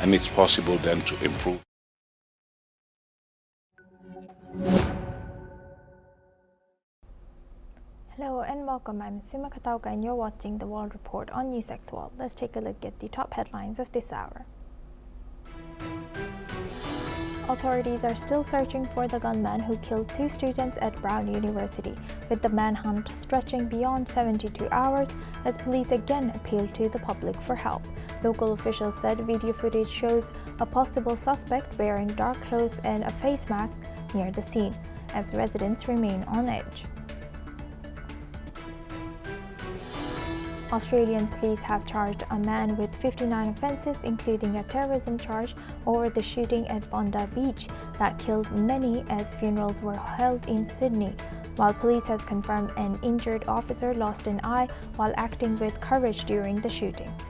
and it's possible then to improve. Hello and welcome. I'm Sima Katauka and you're watching the World Report on NewsX World. Let's take a look at the top headlines of this hour. Authorities are still searching for the gunman who killed 2 students at Brown University, with the manhunt stretching beyond 72 hours as police again appealed to the public for help. Local officials said video footage shows a possible suspect wearing dark clothes and a face mask near the scene, as residents remain on edge. Australian police have charged a man with 59 offences, including a terrorism charge over the shooting at Bondi Beach that killed many as funerals were held in Sydney, while police has confirmed an injured officer lost an eye while acting with courage during the shootings.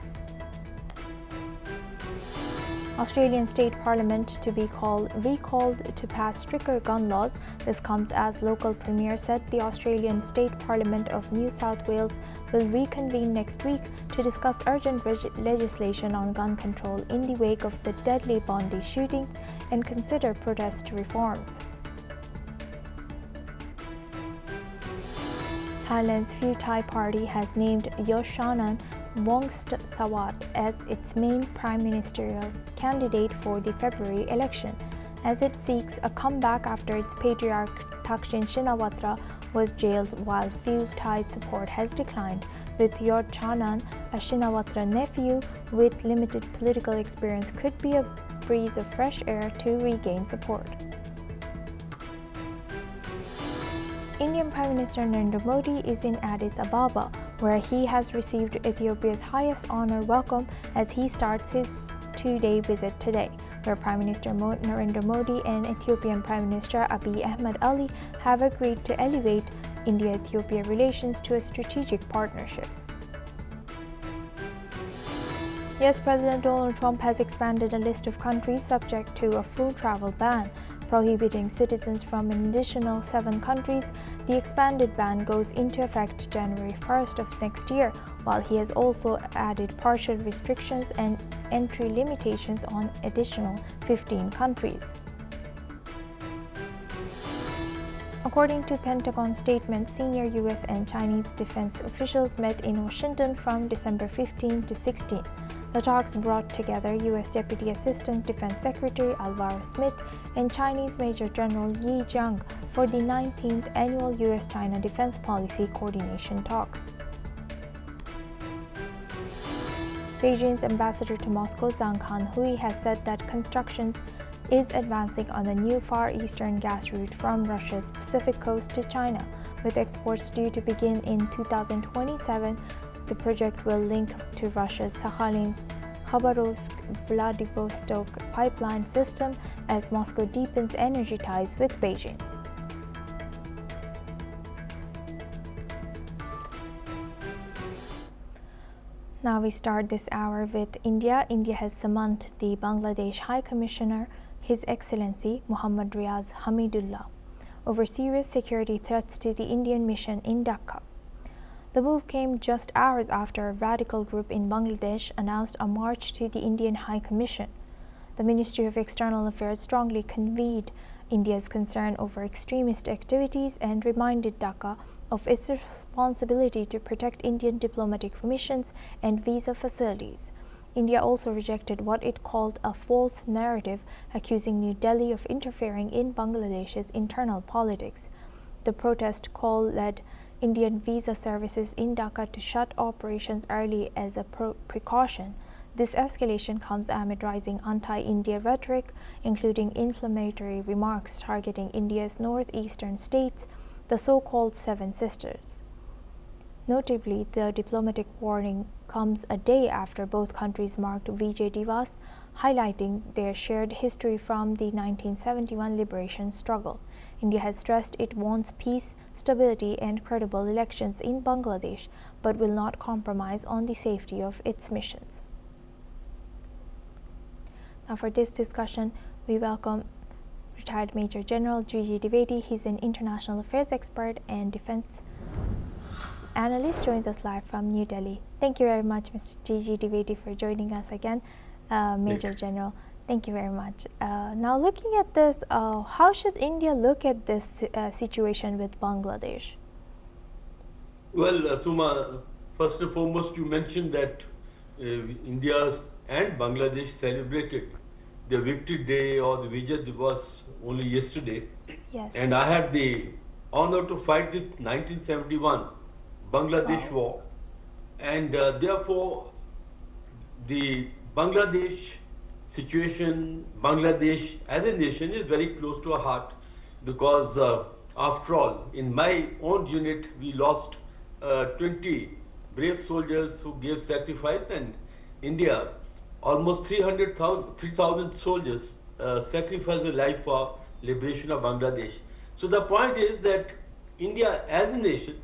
Australian State Parliament to be recalled to pass stricter gun laws. This comes as local premier said the Australian State Parliament of New South Wales will reconvene next week to discuss urgent legislation on gun control in the wake of the deadly Bondi shootings and consider protest reforms. Thailand's Pheu Thai Party has named Yochanan Wongsuwat as its main prime ministerial candidate for the February election, as it seeks a comeback after its patriarch Thaksin Shinawatra was jailed, while Pheu Thai support has declined, with Yochanan, a Shinawatra nephew with limited political experience, could be a breeze of fresh air to regain support. Indian Prime Minister Narendra Modi is in Addis Ababa, where he has received Ethiopia's highest honor welcome as he starts his 2-day visit today, where Prime Minister Narendra Modi and Ethiopian Prime Minister Abiy Ahmed Ali have agreed to elevate India-Ethiopia relations to a strategic partnership. US President Donald Trump has expanded a list of countries subject to a full travel ban, prohibiting citizens from an additional 7 countries. The expanded ban goes into effect January 1st of next year, while he has also added partial restrictions and entry limitations on additional 15 countries. According to Pentagon statement, senior US and Chinese defense officials met in Washington from December 15 to 16. The talks brought together U.S. Deputy Assistant Defense Secretary Alvaro Smith and Chinese Major General Yi Jiang for the 19th Annual U.S.-China Defense Policy Coordination Talks. Beijing's ambassador to Moscow, Zhang Kanhui, has said that construction is advancing on a new Far Eastern gas route from Russia's Pacific coast to China, with exports due to begin in 2027. The project will link to Russia's Sakhalin-Khabarovsk-Vladivostok pipeline system as Moscow deepens energy ties with Beijing. Now we start this hour with India. India has summoned the Bangladesh High Commissioner, His Excellency Muhammad Riaz Hamidullah, over serious security threats to the Indian mission in Dhaka. The move came just hours after a radical group in Bangladesh announced a march to the Indian High Commission. The Ministry of External Affairs strongly conveyed India's concern over extremist activities and reminded Dhaka of its responsibility to protect Indian diplomatic missions and visa facilities. India also rejected what it called a false narrative, accusing New Delhi of interfering in Bangladesh's internal politics. The protest call led Indian visa services in Dhaka to shut operations early as a precaution. This escalation comes amid rising anti-India rhetoric, including inflammatory remarks targeting India's northeastern states, the so-called Seven Sisters. Notably, the diplomatic warning comes a day after both countries marked Vijay Divas, highlighting their shared history from the 1971 liberation struggle. India has stressed it wants peace, stability, and credible elections in Bangladesh, but will not compromise on the safety of its missions. Now for this discussion, we welcome retired Major General Gigi Dwivedi. He's an international affairs expert and defense analyst, joins us live from New Delhi. Thank you very much, Mr. Gigi Dwivedi, for joining us again. Major General. Thank you very much. Now, looking at this, how should India look at this situation with Bangladesh? Well, Suma, first and foremost, you mentioned that India and Bangladesh celebrated the Victory Day or the Vijay Diwas only yesterday. Yes. And I had the honor to fight this 1971 Bangladesh war. And therefore, the Bangladesh situation, Bangladesh as a nation is very close to our heart because after all, in my own unit, we lost 20 brave soldiers who gave sacrifice, and India, almost 3,000 soldiers sacrificed their life for liberation of Bangladesh. So the point is that India as a nation,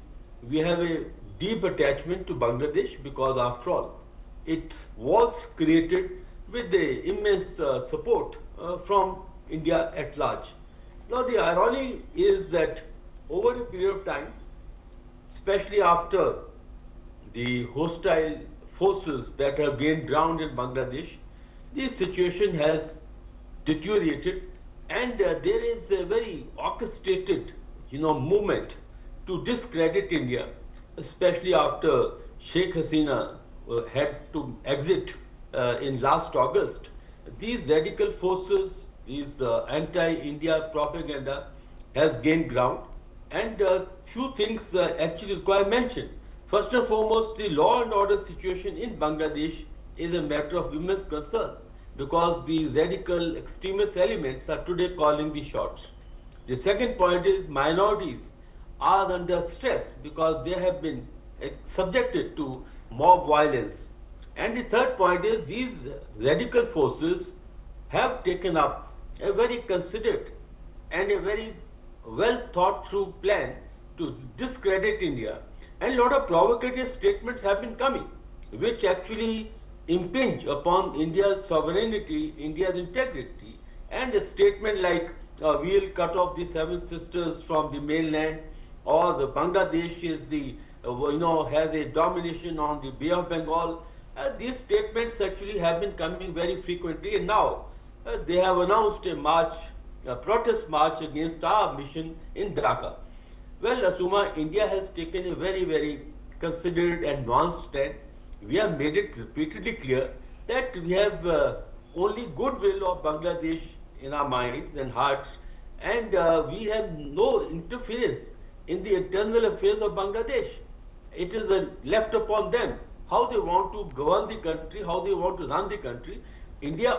we have a deep attachment to Bangladesh because after all, it was created with the immense support from India at large. Now the irony is that over a period of time, especially after the hostile forces that have gained ground in Bangladesh, the situation has deteriorated, and there is a very orchestrated, movement to discredit India, especially after Sheikh Hasina had to exit in last August. These radical forces, these anti-India propaganda has gained ground, and few things actually require mention. First and foremost, the law and order situation in Bangladesh is a matter of immense concern because the radical extremist elements are today calling the shots. The second point is minorities are under stress because they have been subjected to mob violence. And the third point is these radical forces have taken up a very considered and a very well thought through plan to discredit India. And a lot of provocative statements have been coming, which actually impinge upon India's sovereignty, India's integrity. And a statement like, we'll cut off the seven sisters from the mainland, or the Bangladesh is the, has a domination on the Bay of Bengal. These statements actually have been coming very frequently, and now they have announced a march, a protest march against our mission in Dhaka. Well, Asuma, India has taken a very, very considered and nuanced stand. We have made it repeatedly clear that we have only goodwill of Bangladesh in our minds and hearts, and we have no interference in the internal affairs of Bangladesh. It is left upon them how they want to govern the country, how they want to run the country.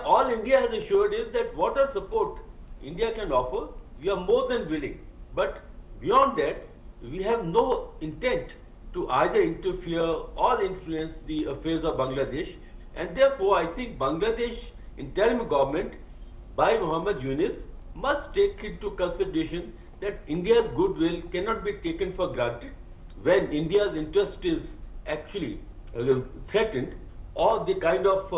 All India has assured is that whatever support India can offer, we are more than willing. But beyond that, we have no intent to either interfere or influence the affairs of Bangladesh. And therefore, I think Bangladesh interim government by Muhammad Yunus must take into consideration that India's goodwill cannot be taken for granted when India's interest is actually threatened, or the kind of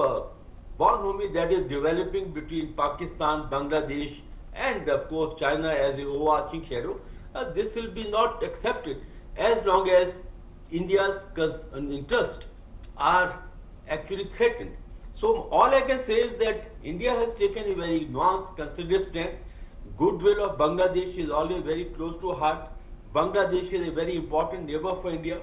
bonhomie that is developing between Pakistan, Bangladesh, and of course China as the overarching shadow. This will be not accepted as long as India's interests are actually threatened. So all I can say is that India has taken a very nuanced, considered stand. Goodwill of Bangladesh is always very close to heart. Bangladesh is a very important neighbor for India,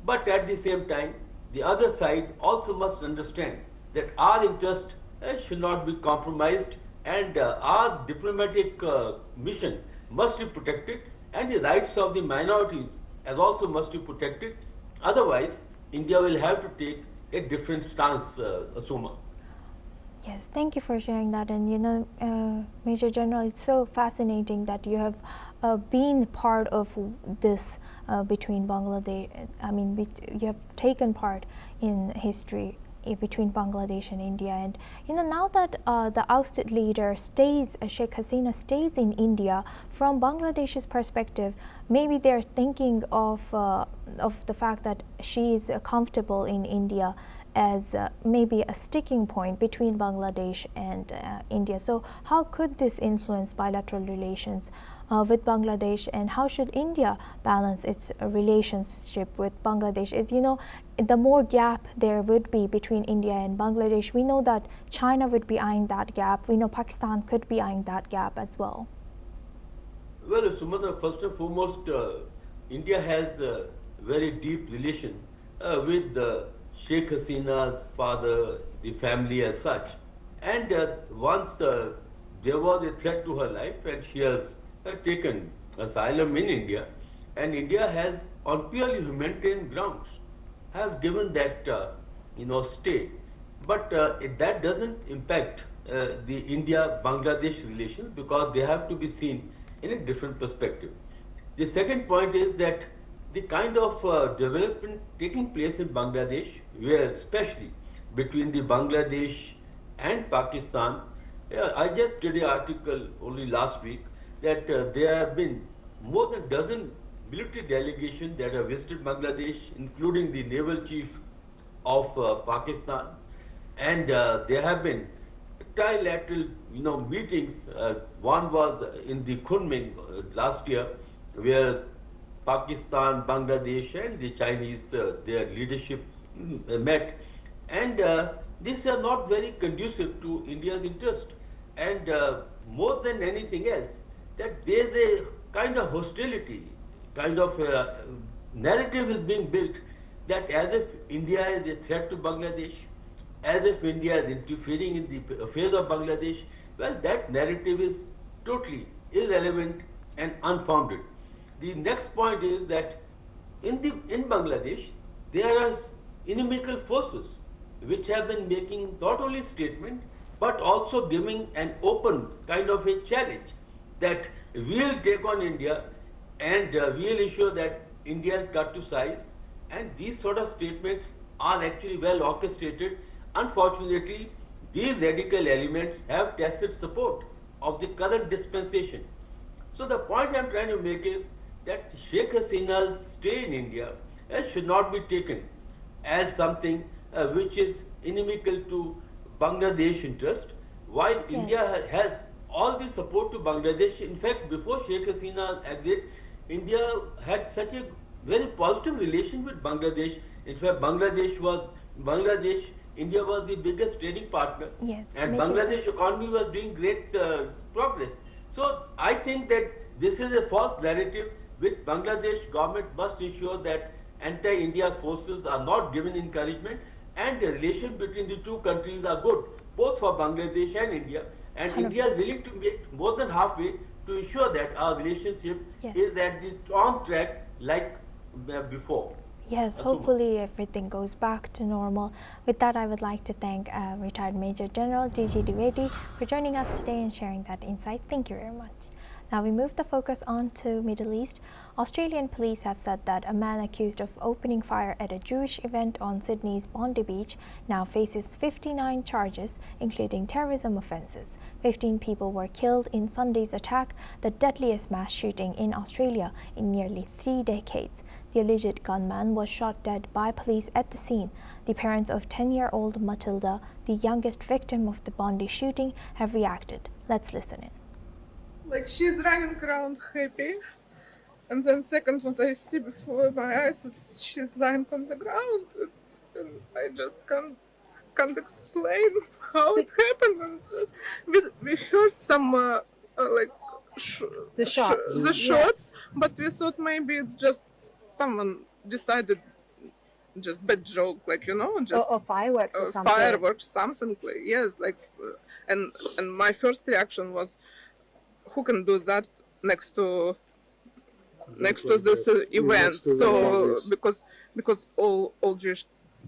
but at the same time, the other side also must understand that our interest should not be compromised, and our diplomatic mission must be protected, and the rights of the minorities as also must be protected. Otherwise, India will have to take a different stance, Asuma. Yes, thank you for sharing that. And Major General, it's so fascinating that you have been part of this between Bangladesh. You have taken part in history between Bangladesh and India. And now that the ousted leader Sheikh Hasina stays in India, from Bangladesh's perspective, maybe they're thinking of the fact that she is comfortable in India, as maybe a sticking point between Bangladesh and India. So how could this influence bilateral relations with Bangladesh, and how should India balance its relationship with Bangladesh? As you know, the more gap there would be between India and Bangladesh, we know that China would be eyeing that gap. We know Pakistan could be eyeing that gap as well. Well, Sumatra, first and foremost, India has a very deep relation with Sheikh Hasina's father, the family as such. And once there was a threat to her life, and she has taken asylum in India, and India has, on purely humanitarian grounds, have given that stay. But that doesn't impact the India-Bangladesh relations, because they have to be seen in a different perspective. The second point is that the kind of development taking place in Bangladesh, where especially between the Bangladesh and Pakistan, I just did an article only last week that there have been more than a dozen military delegations that have visited Bangladesh, including the naval chief of Pakistan, and there have been trilateral meetings. One was in the Kunming last year, where Pakistan, Bangladesh, and the Chinese, their leadership met, and these are not very conducive to India's interest. And more than anything else, that there is a kind of hostility, kind of narrative is being built that as if India is a threat to Bangladesh, as if India is interfering in the affairs of Bangladesh. Well, that narrative is totally irrelevant and unfounded. The next point is that in Bangladesh there are inimical forces which have been making not only statement but also giving an open kind of a challenge that we'll take on India, and we'll ensure that India is cut to size. And these sort of statements are actually well orchestrated. Unfortunately, these radical elements have tacit support of the current dispensation. So the point I'm trying to make is that Sheikh Hasina's stay in India should not be taken as something which is inimical to Bangladesh interest, while Yes. India has all the support to Bangladesh. In fact, before Sheikh Hasina's exit, India had such a very positive relation with Bangladesh. In fact, India was the biggest trading partner, Yes, and major. Bangladesh economy was doing great progress. So I think that this is a false narrative which Bangladesh government must ensure that anti-India forces are not given encouragement, and the relations between the two countries are good, both for Bangladesh and India. And 100%. India is willing to make more than halfway to ensure that our relationship Yes. is at the strong track like before. Yes, hopefully everything goes back to normal. With that, I would like to thank retired Major General D.G. Dwivedi for joining us today and sharing that insight. Thank you very much. Now we move the focus on to Middle East. Australian police have said that a man accused of opening fire at a Jewish event on Sydney's Bondi Beach now faces 59 charges, including terrorism offences. 15 people were killed in Sunday's attack, the deadliest mass shooting in Australia in nearly 3 decades. The alleged gunman was shot dead by police at the scene. The parents of 10-year-old Matilda, the youngest victim of the Bondi shooting, have reacted. Let's listen in. Like, she's running around happy, and then second what I see before my eyes is she's lying on the ground, and I just can't explain how it happened. And just, we heard some like The shots. the Yeah. shots, but we thought maybe it's just someone decided, just bad joke, like, just Or fireworks or something. fireworks, something like, yes, like, and my first reaction was, who can do that next to this event? So because all Jewish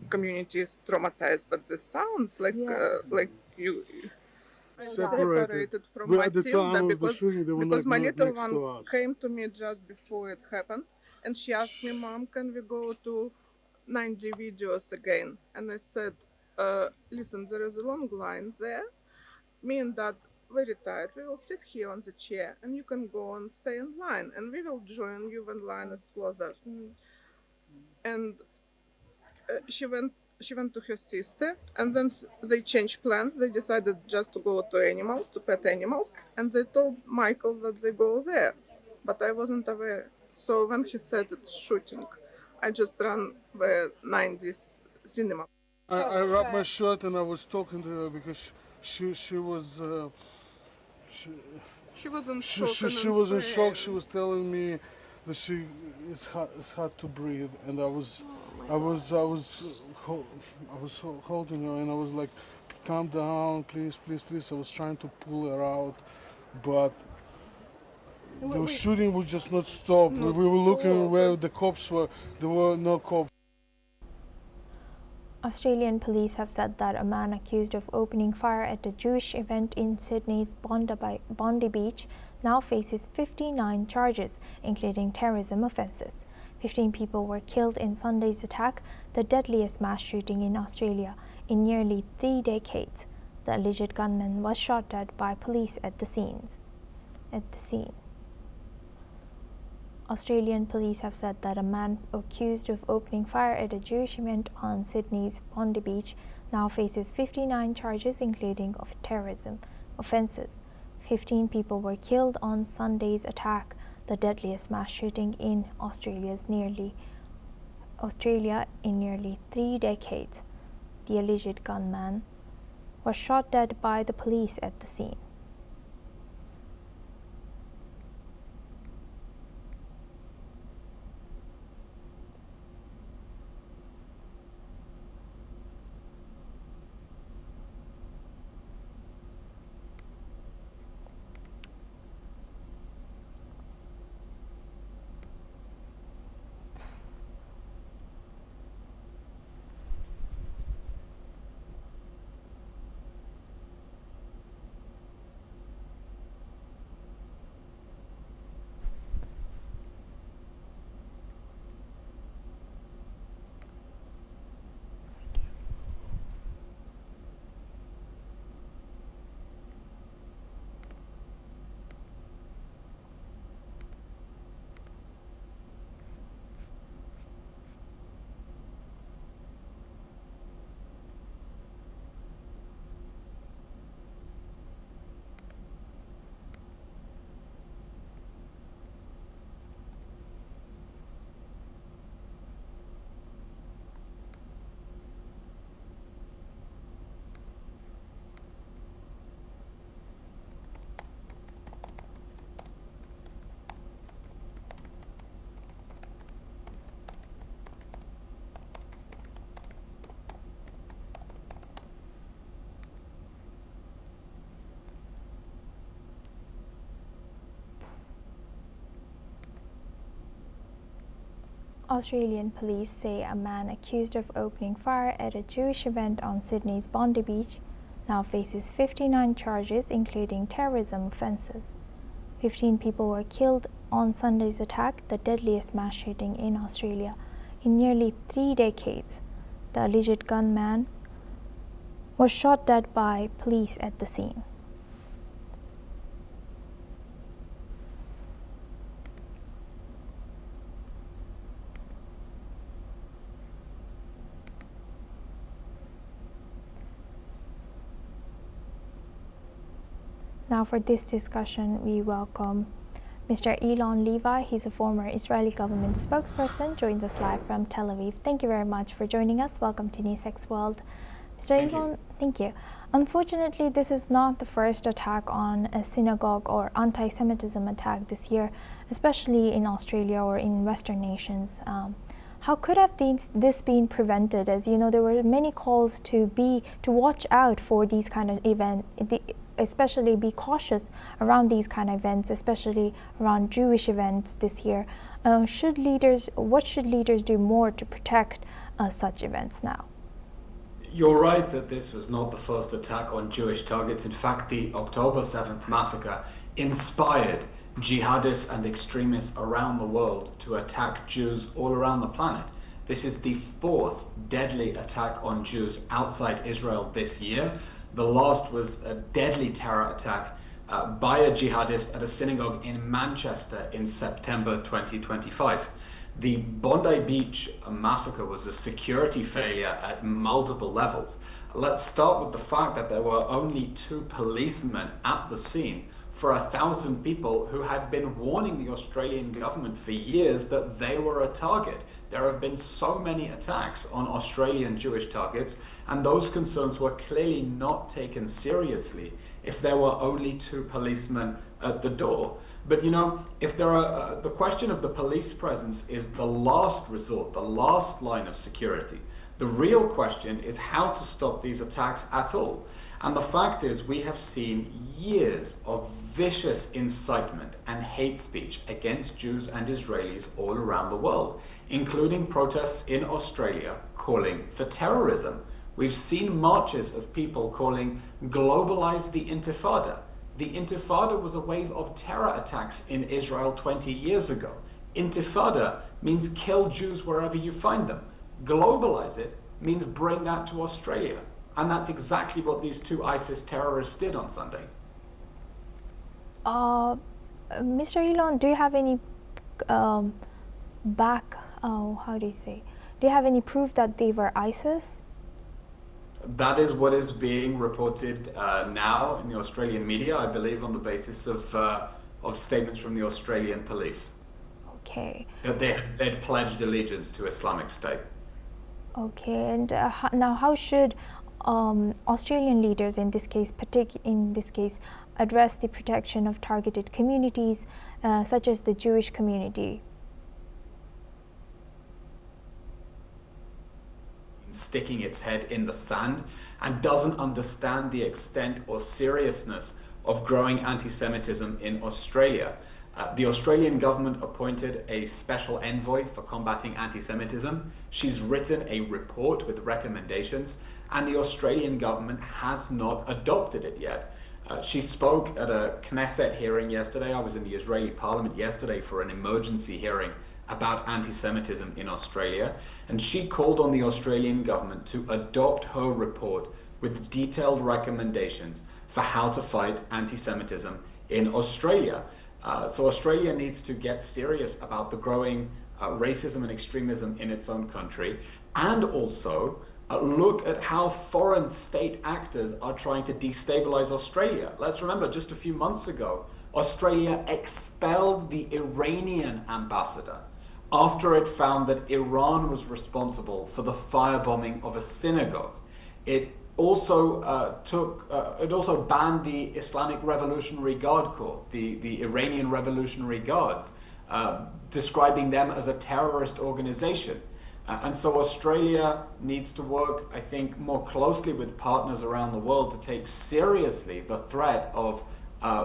community is traumatized, but this sounds like Yes. like you Separated. from We're at the time Matilda, of the shooting, they were because my next little to one us. came to me just before it happened, and she asked me, "Mom, can we go to 90 videos again?" And I said, "Listen, there is a long line there. Me and Dad very tired. We will sit here on the chair, and you can go and stay in line, and we will join you when line is closer." And she went she went to her sister, and then they changed plans. They decided just to go to animals, to pet animals, and they told Michael that they go there, but I wasn't aware. So when he said it's shooting, I just ran where 90s cinema. I wrapped my shirt and I was talking to her because she was She was in she, shock. she was in shock. She was telling me that it's hard to breathe, and I was holding her, and I was like, calm down, please, please, please. I was trying to pull her out, but the shooting would just not stop. We were looking where the cops were. There were no cops. Australian police have said that a man accused of opening fire at a Jewish event in Sydney's Bondi Beach now faces 59 charges, including terrorism offences. 15 people were killed in Sunday's attack, the deadliest mass shooting in Australia in nearly 3 decades. The alleged gunman was shot dead by police at the scene. Australian police have said that a man accused of opening fire at a Jewish event on Sydney's Bondi Beach now faces 59 charges, including of terrorism offences. 15 people were killed on Sunday's attack, the deadliest mass shooting in Australia in nearly 3 decades. The alleged gunman was shot dead by the police at the scene. Australian police say a man accused of opening fire at a Jewish event on Sydney's Bondi Beach now faces 59 charges, including terrorism offences. 15 people were killed on Sunday's attack, the deadliest mass shooting in Australia in nearly 3 decades. The alleged gunman was shot dead by police at the scene. Now for this discussion, we welcome Mr. Elon Levi. He's a former Israeli government spokesperson, joins us live from Tel Aviv. Thank you very much for joining us. Welcome to NewsX World. Mr. Elon, thank you. Unfortunately, this is not the first attack on a synagogue or anti-Semitism attack this year, especially in Australia or in Western nations. How could have this been prevented? As you know, there were many calls to watch out for these kind of events, especially be cautious around these kind of events, especially around Jewish events this year. What should leaders do more to protect such events now? You're right that this was not the first attack on Jewish targets. In fact, the October 7th massacre inspired jihadists and extremists around the world to attack Jews all around the planet. This is the 4th deadly attack on Jews outside Israel this year. The last was a deadly terror attack by a jihadist at a synagogue in Manchester in September 2025. The Bondi Beach massacre was a security failure at multiple levels. Let's start with the fact that there were only 2 policemen at the scene for 1,000 people who had been warning the Australian government for years that they were a target. There have been so many attacks on Australian Jewish targets, and those concerns were clearly not taken seriously if there were only 2 policemen at the door. But you know, if there are, the question of the police presence is the last resort, the last line of security. The real question is how to stop these attacks at all. And the fact is, we have seen years of vicious incitement and hate speech against Jews and Israelis all around the world, including protests in Australia calling for terrorism. We've seen marches of people calling globalize the Intifada. The Intifada was a wave of terror attacks in Israel 20 years ago. Intifada means kill Jews wherever you find them. Globalize it means bring that to Australia. And that's exactly what these 2 ISIS terrorists did on Sunday. Mr. Elon, do you have any do you have any proof that they were ISIS? That is what is being reported now in the Australian media, I believe, on the basis of statements from the Australian police. Okay. That they'd pledged allegiance to Islamic State. Okay, and now how should Australian leaders in this case address the protection of targeted communities such as the Jewish community? Sticking its head in the sand and doesn't understand the extent or seriousness of growing anti-Semitism in Australia. The Australian government appointed a special envoy for combating anti-Semitism. She's written a report with recommendations, and the Australian government has not adopted it yet. She spoke at a Knesset hearing yesterday. I was in the Israeli parliament yesterday for an emergency hearing about anti-Semitism in Australia, and she called on the Australian government to adopt her report with detailed recommendations for how to fight anti-Semitism in Australia. So Australia needs to get serious about the growing racism and extremism in its own country, and also look at how foreign state actors are trying to destabilize Australia. Let's remember, just a few months ago, Australia expelled the Iranian ambassador after it found that Iran was responsible for the firebombing of a synagogue. It also banned the Islamic Revolutionary Guard Corps, the Iranian Revolutionary Guards, describing them as a terrorist organization. And so Australia needs to work, I think, more closely with partners around the world to take seriously the threat of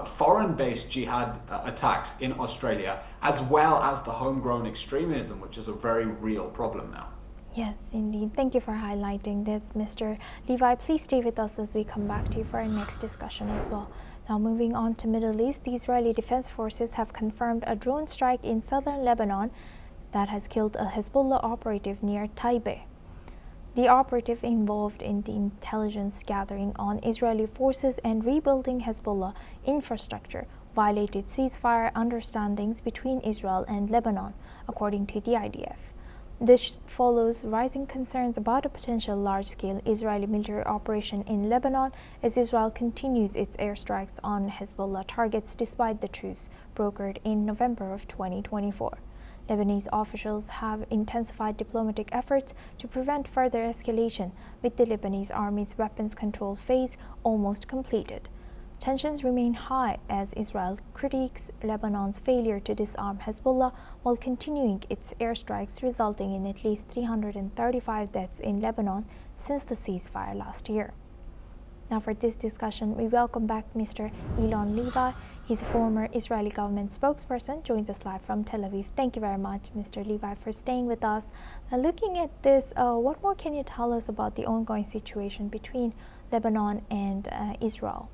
foreign-based jihad attacks in Australia, as well as the homegrown extremism, which is a very real problem now. Yes, indeed. Thank you for highlighting this, Mr. Levi. Please stay with us as we come back to you for our next discussion as well. Now, moving on to Middle East, the Israeli Defense Forces have confirmed a drone strike in southern Lebanon that has killed a Hezbollah operative near Taybeh. The operative involved in the intelligence gathering on Israeli forces and rebuilding Hezbollah infrastructure violated ceasefire understandings between Israel and Lebanon, according to the IDF. This follows rising concerns about a potential large-scale Israeli military operation in Lebanon as Israel continues its airstrikes on Hezbollah targets despite the truce brokered in November of 2024. Lebanese officials have intensified diplomatic efforts to prevent further escalation, with the Lebanese army's weapons control phase almost completed. Tensions remain high as Israel critiques Lebanon's failure to disarm Hezbollah while continuing its airstrikes, resulting in at least 335 deaths in Lebanon since the ceasefire last year. Now, for this discussion, we welcome back Mr. Elon Levi. He's a former Israeli government spokesperson, joins us live from Tel Aviv. Thank you very much, Mr. Levi, for staying with us. Now, looking at this, what more can you tell us about the ongoing situation between Lebanon and Israel?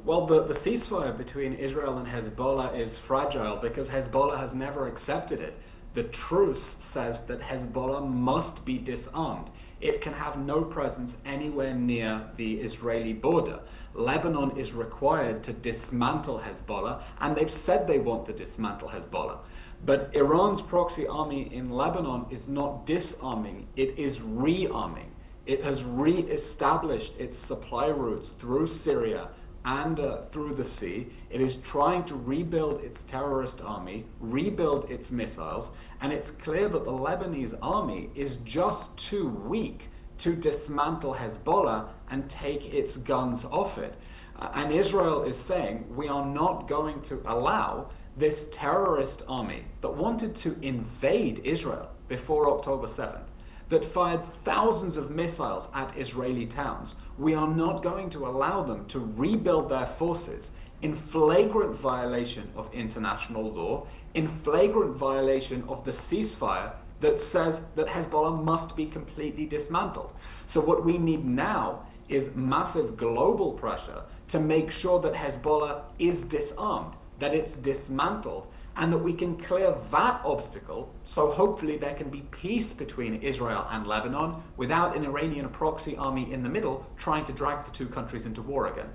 Well, the ceasefire between Israel and Hezbollah is fragile because Hezbollah has never accepted it. The truce says that Hezbollah must be disarmed. it can have no presence anywhere near the Israeli border. Lebanon is required to dismantle Hezbollah, and they've said they want to dismantle Hezbollah. But Iran's proxy army in Lebanon is not disarming, it is rearming. It has re-established its supply routes through Syria and through the sea. It is trying to rebuild its terrorist army, rebuild its missiles, and it's clear that the Lebanese army is just too weak to dismantle Hezbollah and take its guns off it. And Israel is saying, we are not going to allow this terrorist army that wanted to invade Israel before October 7th, that fired thousands of missiles at Israeli towns. We are not going to allow them to rebuild their forces in flagrant violation of international law, in flagrant violation of the ceasefire that says that Hezbollah must be completely dismantled. So what we need now is massive global pressure to make sure that Hezbollah is disarmed, that it's dismantled, and that we can clear that obstacle, so hopefully there can be peace between Israel and Lebanon without an Iranian proxy army in the middle trying to drag the two countries into war again.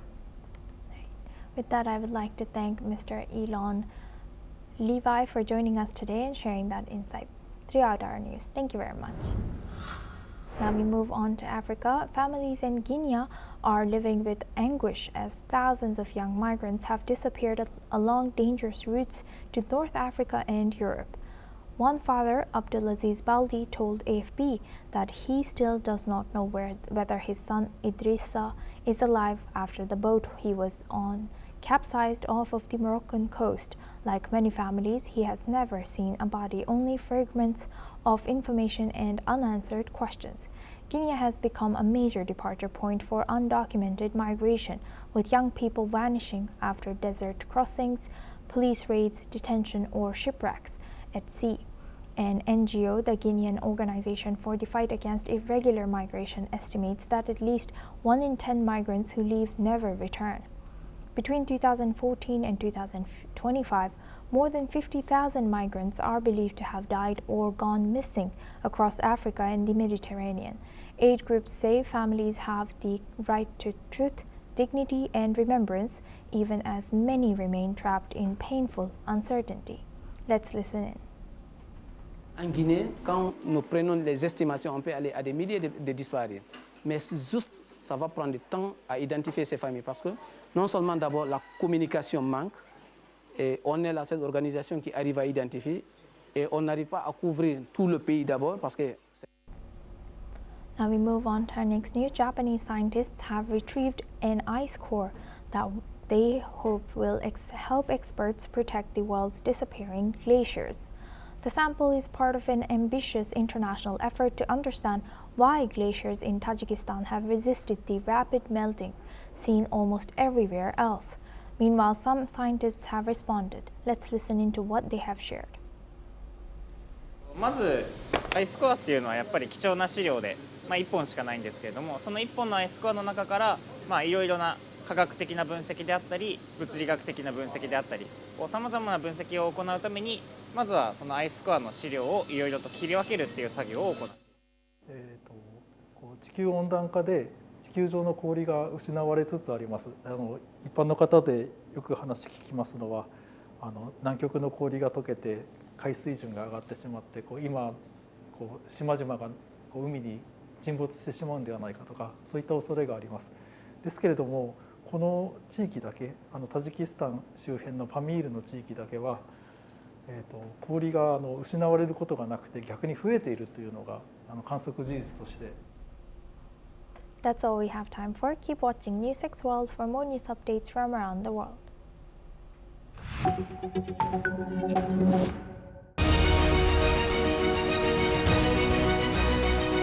With that, I would like to thank Mr. Elon Levi for joining us today and sharing that insight throughout our news. Thank you very much. Now we move on to Africa. Families in Guinea are living with anguish as thousands of young migrants have disappeared along dangerous routes to North Africa and Europe. One father, Abdulaziz Baldi, told AFP that he still does not know whether his son Idrissa is alive after the boat he was on capsized off of the Moroccan coast. Like many families, he has never seen a body, only fragments of information and unanswered questions. Guinea has become a major departure point for undocumented migration, with young people vanishing after desert crossings, police raids, detention, or shipwrecks at sea. An NGO, the Guinean Organization for the Fight Against Irregular Migration, estimates that at least 1 in 10 migrants who leave never return. Between 2014 and 2025, more than 50,000 migrants are believed to have died or gone missing across Africa and the Mediterranean. Aid groups say families have the right to truth, dignity, and remembrance, even as many remain trapped in painful uncertainty. Let's listen in. En Guinée, quand nous prenons les estimations, on peut aller à des milliers de disparus. Mais juste, ça va prendre du temps à identifier ces familles parce que non seulement d'abord la communication manque, et on est la seule organisation qui arrive à identifier, et on n'arrive pas à couvrir tout le pays d'abord parce que... Now we move on to our next news. Japanese scientists have retrieved an ice core that they hope will help experts protect the world's disappearing glaciers. The sample is part of an ambitious international effort to understand why glaciers in Tajikistan have resisted the rapid melting seen almost everywhere else. Meanwhile, some scientists have responded. Let's listen into what they have shared. まずアイスコアっていうのはやっぱり貴重な資料で、1本しかないんですけれども、その1本のアイスコアの中からいろいろな科学的な分析であったり物理学的な分析であったりさまざまな分析を行うためにまずはそのアイスコアの資料をいろいろと切り分けるっていう作業を行う。地球温暖化で地球上の氷が失われつつあります。一般の方でよく話聞きますのは南極の氷が溶けて海水準が上がってしまって今島々が海に沈没してしまうんではないかとかそういった恐れがあります。ですけれどもこの地域だけタジキスタン周辺のパミールの地域だけは、氷が失われることがなくて逆に増えているというのが観測事実として。That's all we have time for. Keep watching NewsX World for more news updates from around the world.